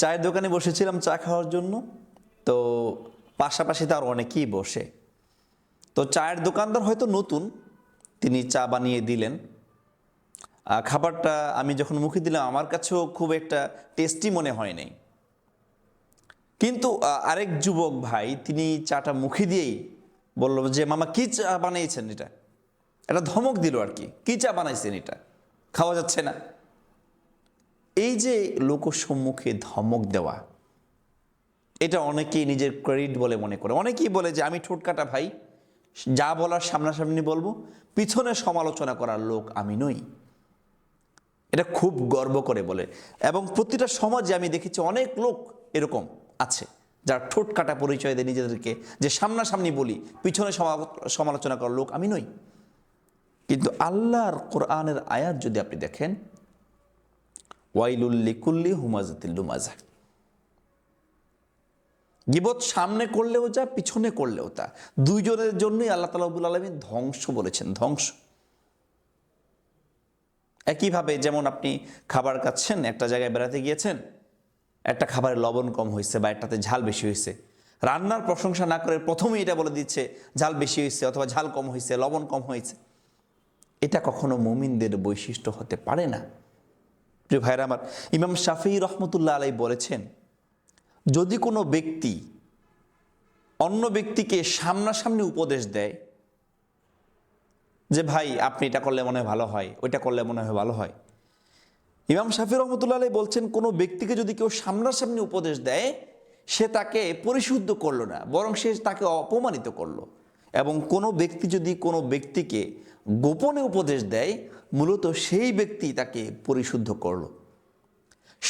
চায়ের দোকানে বসেছিলাম চা খাওয়ার জন্য। তো পাশাপাশি তার অনেকেই বসে। তো চায়ের দোকানদার হয়তো নতুন, তিনি চা বানিয়ে দিলেন। খাবারটা আমি যখন মুখে দিলাম আমার কাছেও খুব একটা টেস্টি মনে হয় নাই। কিন্তু আরেক যুবক ভাই তিনি চাটা মুখে দিয়েই বলল যে মামা কি চা বানিয়েছেন এটা, একটা ধমক দিল আর কি চা বানাইছেন এটা, খাওয়া যাচ্ছে না। এই যে লোকসম্মুখে ধমক দেওয়া, এটা অনেকেই নিজের ক্রেডিট বলে মনে করে। অনেকেই বলে যে আমি ঠোঁটকাটা ভাই, যা বলার সামনাসামনি বলবো, পিছনে সমালোচনা করার লোক আমি নই। এটা খুব গর্ব করে বলে। এবং প্রতিটা সমাজে আমি দেখেছি অনেক লোক এরকম আছে যারা ঠোঁটকাটা পরিচয় দেয় নিজেদেরকে, যে সামনাসামনি বলি, পিছনে সমালোচনা করার লোক আমি নই। কিন্তু আল্লাহর কোরআনের আয়াত যদি আপনি দেখেন, ওয়াইলুল লিকুল্লি হুমাজাতিল লুমাজা, গীবত সামনে করলেও যা, পিছনে করলেও তা, দুইজনের জন্যই আল্লাহ তাআলা রব্বুল আলামিন ধ্বংস বলেছেন, ধ্বংস। একইভাবে যেমন আপনি খাবার খাচ্ছেন, একটা জায়গায় বেড়াতে গিয়েছেন, একটা খাবারে লবণ কম হয়েছে বা একটাতে ঝাল বেশি হয়েছে, রান্নার প্রশংসা না করে প্রথমেই এটা বলে দিচ্ছে ঝাল বেশি হয়েছে অথবা ঝাল কম হয়েছে, লবণ কম হয়েছে। এটা কখনো মুমিনদের বৈশিষ্ট্য হতে পারে না। প্রিয় ভাইরা আমার, ইমাম শাফিঈ রহমতুল্লাহ আলাইহি বলেছেন, যদি কোনো ব্যক্তি অন্য ব্যক্তিকে সামনাসামনি উপদেশ দেয় যে ভাই আপনি এটা করলে মনে হয় ভালো হয়, ওইটা করলে মনে হয় ভালো হয়, ইমাম শাফিঈ রহমতুল্লাহ আলাইহি বলছেন কোনো ব্যক্তিকে যদি কেউ সামনাসামনি উপদেশ দেয়, সে তাকে পরিশুদ্ধ করলো না, বরং সে তাকে অপমানিত করলো। এবং কোনো ব্যক্তি যদি কোনো ব্যক্তিকে গোপনে উপদেশ দেয়, মূলত সেই ব্যক্তি তাকে পরিশুদ্ধ করলো।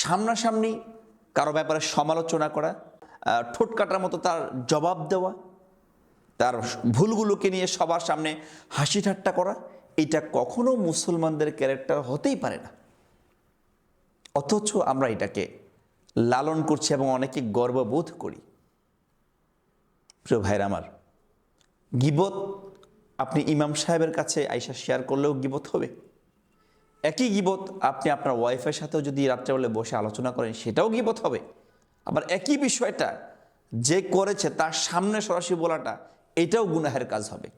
সামনাসামনি কারো ব্যাপারে সমালোচনা করা, ঠোঁট কাটার মতো তার জবাব দেওয়া, তার ভুলগুলোকে নিয়ে সবার সামনে হাসি ঠাট্টা করা, এটা কখনো মুসলমানদের ক্যারেক্টার হতেই পারে না। অথচ আমরা এটাকে লালন করছি এবং অনেকে গর্ববোধ করি। প্রিয় ভাইরা আমার, গীবত আপনি ইমাম সাহেবের কাছে আইসা শেয়ার করলেও গীবত হবে। একই গীবত আপনি আপনার ওয়াইফের সাথেও যদি রাত্রেবেলা বসে আলোচনা করেন, সেটাও গীবত হবে। আবার একই বিষয়টা যে করেছে তার সামনে সরাসরি বলাটা, এটাও গুনাহের কাজ হবে।